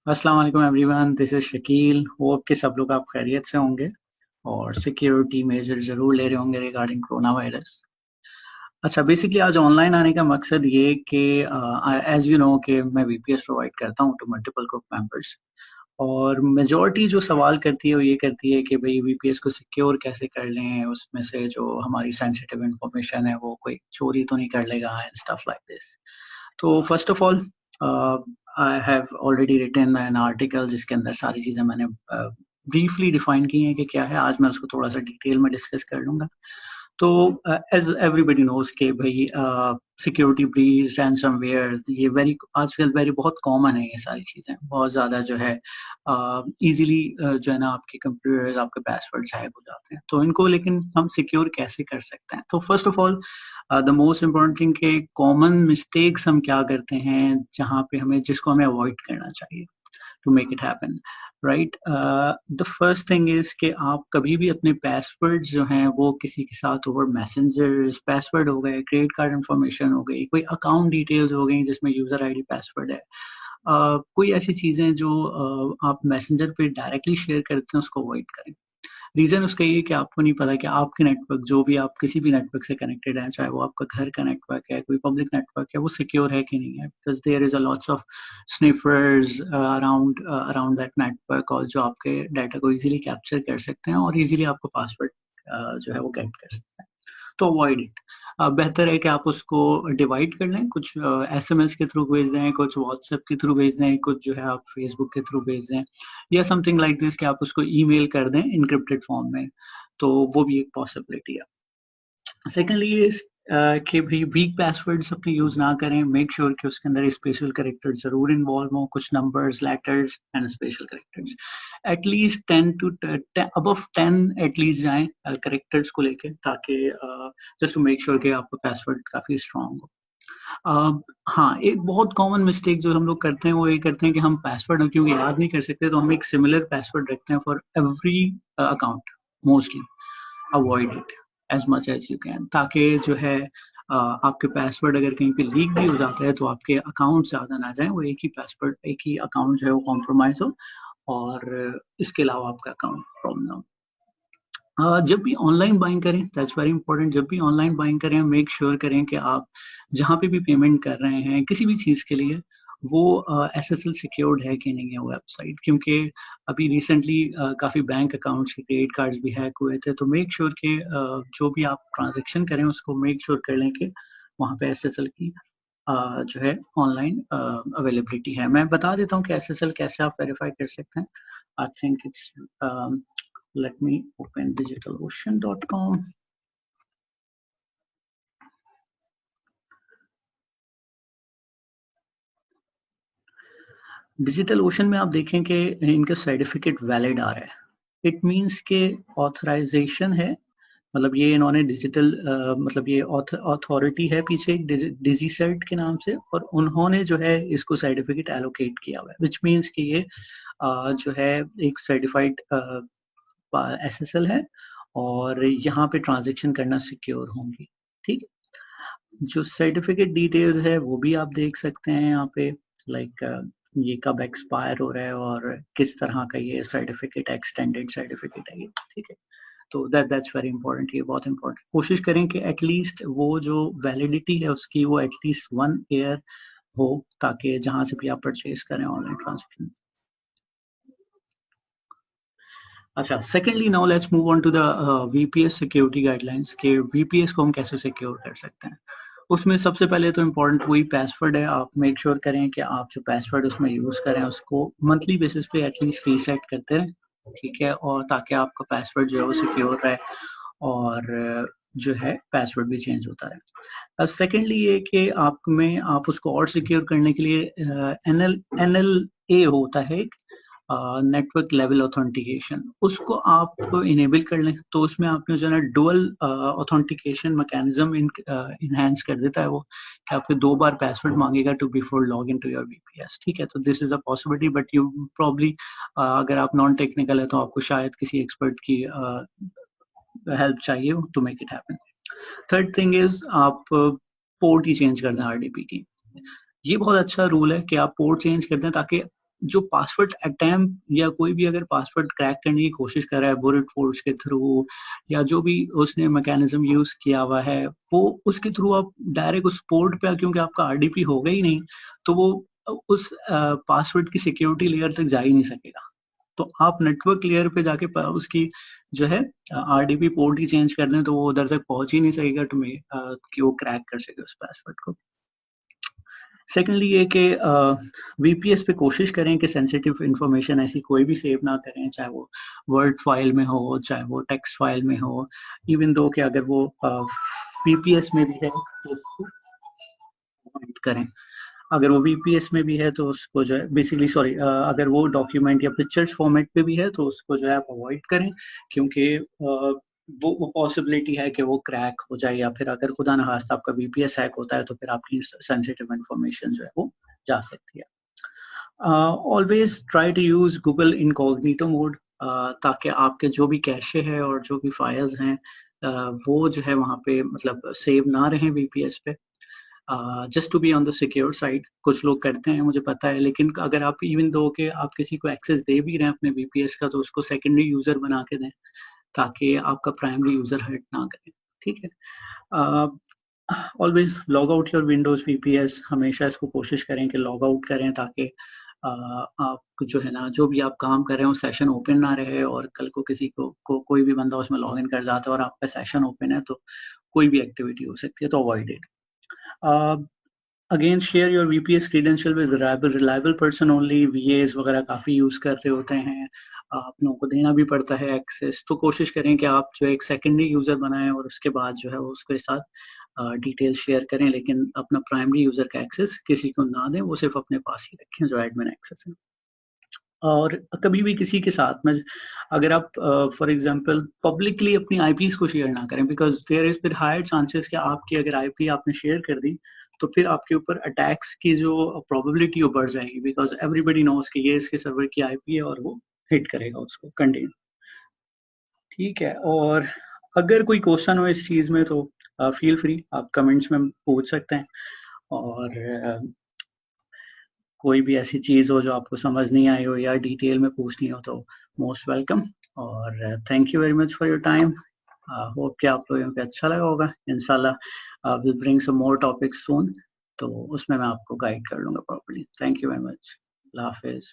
अस्सलाम वालेकुम everyone, this is Shakeel. Hope कि सब लोग आप खैरियत से होंगे और सिक्योरिटी मेजर ज़रूर ले रहे होंगे रिगार्डिंग कोरोना वायरस। अच्छा, बेसिकली आज ऑनलाइन आने का मकसद ये कि एज़ यू नो कि मैं वीपीएस प्रोवाइड करता हूँ टू मल्टीपल ग्रुप मेंबर्स और मेजॉरिटी जो सवाल करती है वो ये करती है कि भई वीपीएस को सिक्योर कैसे कर लें, उसमें से जो हमारी सेंसिटिव इन्फॉर्मेशन है वो कोई चोरी तो नहीं कर लेगा एंड स्टफ लाइक दिस। तो first of all I have already written an article जिसके अंदर सारी चीज़ें मैंने ब्रीफली डिफाइन की हैं कि क्या है। आज मैं उसको थोड़ा सा डिटेल में डिस्कस कर लूँगा। तो एज एवरीबडी नोज के भाई सिक्योरिटी ब्रीच रैनसमवेयर ये वेरी आजकल वेरी बहुत कॉमन है। ये सारी चीज़ें बहुत ज़्यादा जो है इजीली जो है ना आपके कंप्यूटर्स आपके पासवर्ड्स हैक हो जाते हैं। तो इनको लेकिन हम सिक्योर कैसे कर सकते हैं? तो first of all the most important thing के कॉमन मिस्टेक्स हम क्या करते हैं जहाँ पे हमें जिसको हमें अवॉइड करना चाहिए to make it happen, right? The first thing is कि आप कभी भी अपने पासवर्ड जो हैं वो किसी के साथ ओवर मैसेंजर्स पासवर्ड हो गए, क्रेडिट कार्ड इंफॉर्मेशन हो गई, कोई अकाउंट डिटेल्स हो गई जिसमें यूजर आईडी पासवर्ड है, कोई ऐसी चीजें जो आप मैसेंजर पे डायरेक्टली शेयर करते हैं उसको अवॉइड करें। रीज़न उसका ये है कि आपको नहीं पता कि आपके नेटवर्क जो भी आप किसी भी नेटवर्क से कनेक्टेड हैं, चाहे वो आपका घर का नेटवर्क है, कोई पब्लिक नेटवर्क है, वो सिक्योर है कि नहीं है। Because there is a lots of sniffers around that network और जो आपके डाटा को ईज़िली कैप्चर कर सकते हैं और ईज़िली आपको पासवर्ड जो है वो गेट कर सकते हैं। तो अवॉइड इट। बेहतर है कि आप उसको डिवाइड कर लें, कुछ एसएमएस के थ्रू भेज दें, कुछ व्हाट्सएप के थ्रू भेज दें, कुछ जो है आप फेसबुक के थ्रू भेज दें या समथिंग लाइक दिस कि आप उसको ईमेल कर दें एन्क्रिप्टेड फॉर्म में, तो वो भी एक पॉसिबिलिटी है। सेकेंडली इज कि भाई वीक पासवर्ड्स अपने यूज ना करें। मेक श्योर कि उसके अंदर स्पेशल कैरेक्टर जरूर इन्वॉल्व हो, कुछ numbers letters and special characters at least 10 to above 10 at least जाएं कैरेक्टर्स को लेके, ताकि जस्ट टू मेक श्योर कि आपका पासवर्ड काफी स्ट्रांग हो। हाँ, एक बहुत कॉमन मिस्टेक जो हम लोग करते हैं वो ये करते हैं कि हम पासवर्ड क्योंकि याद नहीं कर सकते तो हम एक सिमिलर पासवर्ड रखते हैं for every account. Mostly avoid it as much as you can, ताकि जो है आपके पासवर्ड अगर कहीं पे लीक भी हो जाता है तो आपके अकाउंट ज़्यादा ना जाए, वो एक ही पासवर्ड एक ही अकाउंट जो है वो कॉम्प्रोमाइज हो और इसके अलावा आपका अकाउंट प्रॉब्लम ना हो। जब भी ऑनलाइन बाइंग करें, दैट्स वेरी इंपॉर्टेंट, जब भी ऑनलाइन बाइंग करें मेक श्योर करें कि आप जहाँ पे भी पेमेंट कर रहे हैं किसी भी चीज़ के लिए वो एसएसएल सिक्योर्ड है कि नहीं है वो वेबसाइट। क्योंकि अभी रिसेंटली काफ़ी बैंक अकाउंट्स के क्रेडिट कार्ड्स भी हैक हुए थे। तो मेक श्योर कि जो भी आप ट्रांजेक्शन करें उसको मेक श्योर कर लें कि वहाँ पे एसएसएल की जो है ऑनलाइन अवेलेबिलिटी है। मैं बता देता हूँ कि एसएसएल कैसे आप वेरीफाई कर सकते हैं। I think it's let me open digitalocean.com. Digital ocean में आप देखें कि इनका सर्टिफिकेट वैलिड आ रहा है। इट मींस के ऑथराइजेशन है, मतलब ये इन्होंने डिजिटल मतलब ये अथॉरिटी है पीछे एक डिजीसर्ट के नाम से और उन्होंने जो है इसको सर्टिफिकेट एलोकेट किया हुआ है, विच मींस कि ये जो है एक सर्टिफाइड एसएसएल है और यहाँ पे ट्रांजेक्शन करना सिक्योर होंगी। ठीक है, जो सर्टिफिकेट डिटेल्स है वो भी आप देख सकते हैं यहाँ पे, लाइक ये कब एक्सपायर हो रहा है और किस तरह का ये सर्टिफिकेट एक्सटेंडेड सर्टिफिकेट है ये। ठीक है, तो दैट्स वेरी इंपॉर्टेंट, ये बहुत इंपॉर्टेंट। कोशिश करें कि एटलीस्ट वो जो वैलिडिटी है उसकी वो एटलीस्ट 1 ईयर हो, ताकि जहां से भी आप परचेज करें ऑनलाइन ट्रांजेक्शन। अच्छा, secondly now let's move on to the VPS security guidelines के वीपीएस को हम कैसे सिक्योर कर सकते हैं। उसमें सबसे पहले तो इम्पोर्टेंट वही पासवर्ड है। आप मेक श्योर करें कि आप जो पासवर्ड उसमें यूज़ करें उसको मंथली बेसिस पे एटलीस्ट रीसेट करते रहें। ठीक है, और ताकि आपका पासवर्ड जो है वो सिक्योर रहे और जो है पासवर्ड भी चेंज होता रहे। सेकेंडली ये कि आप उसको और सिक्योर करने के लिए एनएलए होता है एक नेटवर्क लेवल ऑथेंटिकेशन, उसको आप इनेबल कर लें तो उसमें आपने जो है ना डुअल ऑथेंटिकेशन मैकेनिज्म इनहेंस कर देता है वो, कि आपको 2 बार पासवर्ड मांगेगा to before log in to your VPS. ठीक है, तो this is a possibility but you probably अगर आप नॉन टेक्निकल है तो आपको शायद किसी एक्सपर्ट की हेल्प चाहिए to make it happen. Third thing is आप पोर्ट ही चेंज कर दें आरडीपी की। ये बहुत अच्छा रूल है कि आप पोर्ट चेंज कर दें ताकि जो पासवर्ड अटेम्प्ट या कोई भी अगर पासवर्ड क्रैक करने की कोशिश कर रहा है ब्रूट फोर्स के थ्रू या जो भी उसने मैकेनिज्म यूज किया हुआ है, वो उसके थ्रू आप डायरेक्ट उस पोर्ट पे, क्योंकि आपका आरडीपी होगा ही नहीं, तो वो उस पासवर्ड की सिक्योरिटी लेयर तक जा ही नहीं सकेगा। तो आप नेटवर्क लेयर पे जाके उसकी जो है आरडीपी पोर्ट ही चेंज कर दें तो वो उधर तक पहुंच ही नहीं सकेगा कि वो क्रैक कर सके उस पासवर्ड को। सेकेंडली ये कि वीपीएस पे कोशिश करें कि सेंसिटिव इंफॉर्मेशन ऐसी कोई भी सेव ना करें, चाहे वो वर्ड फाइल में हो, चाहे वो टेक्स्ट फाइल में हो, इवन दो कि अगर वो वीपीएस में भी है तो उसको अवॉइड करें। अगर वो वीपीएस में भी है तो उसको जो है बेसिकली सॉरी अगर वो डॉक्यूमेंट या पिक्चर्स फॉर्मेट पे भी है तो उसको जो है आप अवॉइड करें, क्योंकि वो पॉसिबिलिटी है कि वो क्रैक हो जाए या फिर अगर खुदा न खास्ता आपका वीपीएस हैक होता है तो फिर आपकी सेंसिटिव इंफॉर्मेशन जो है वो जा सकती है। Always try to use Google incognito mode, ताकि आपके जो भी कैशे है और जो भी फाइल्स हैं वो जो है वहाँ पे मतलब सेव ना रहें वीपीएस पे, just to be on the secure side. कुछ लोग करते हैं मुझे पता है, लेकिन अगर आप इवन दो कि आप किसी को एक्सेस दे भी रहे हैं अपने वीपीएस का तो उसको सेकेंडरी यूजर बना के दें ताकि आपका प्राइमरी यूजर हर्ट ना करे। ठीक है। Always log out your Windows VPS, हमेशा इसको कोशिश करें कि लॉग आउट करें ताकि आप जो है ना जो भी आप काम कर रहे हो सेशन ओपन ना रहे और कल को किसी को कोई भी बंदा उसमें लॉग इन कर जाता है और आपका सेशन ओपन है तो कोई भी एक्टिविटी हो सकती है, तो avoid it. Again share your VPS credential with reliable person only. VS वगैरह काफ़ी यूज़ कर रहे होते हैं, आप लोगों को देना भी पड़ता है एक्सेस, तो कोशिश करें कि आप जो एक सेकेंडरी यूज़र बनाएं और उसके बाद जो है वो उसके साथ डिटेल शेयर करें, लेकिन अपना प्राइमरी यूज़र का एक्सेस किसी को ना दें, वो सिर्फ अपने पास ही रखें जो एडमिन एक्सेस है। और कभी भी किसी के साथ में अगर आप फॉर एग्जांपल पब्लिकली अपनी आईपीस को शेयर ना करें, बिकॉज देयर इज फिर हायर चांसेस कि आपकी अगर आईपी आपने शेयर कर दी तो फिर आपके ऊपर अटैक्स की जो प्रोबेबिलिटी वो बढ़ जाएगी, बिकॉज एवरीबडी नोज कि ये इसके सर्वर की आईपी है और वो हिट करेगा उसको कंटेन। ठीक है, और अगर कोई क्वेश्चन हो इस चीज़ में तो फील फ्री आप कमेंट्स में पूछ सकते हैं, और कोई भी ऐसी चीज़ हो जो आपको समझ नहीं आई हो या डिटेल में पूछनी हो तो मोस्ट वेलकम। और thank you very much for your time. Hope कि आप लोगों को अच्छा लगा होगा। इंशाल्लाह will bring some more topics soon, तो उसमें मैं आपको गाइड कर लूँगा properly. Thank you very much. Allah हाफिज़।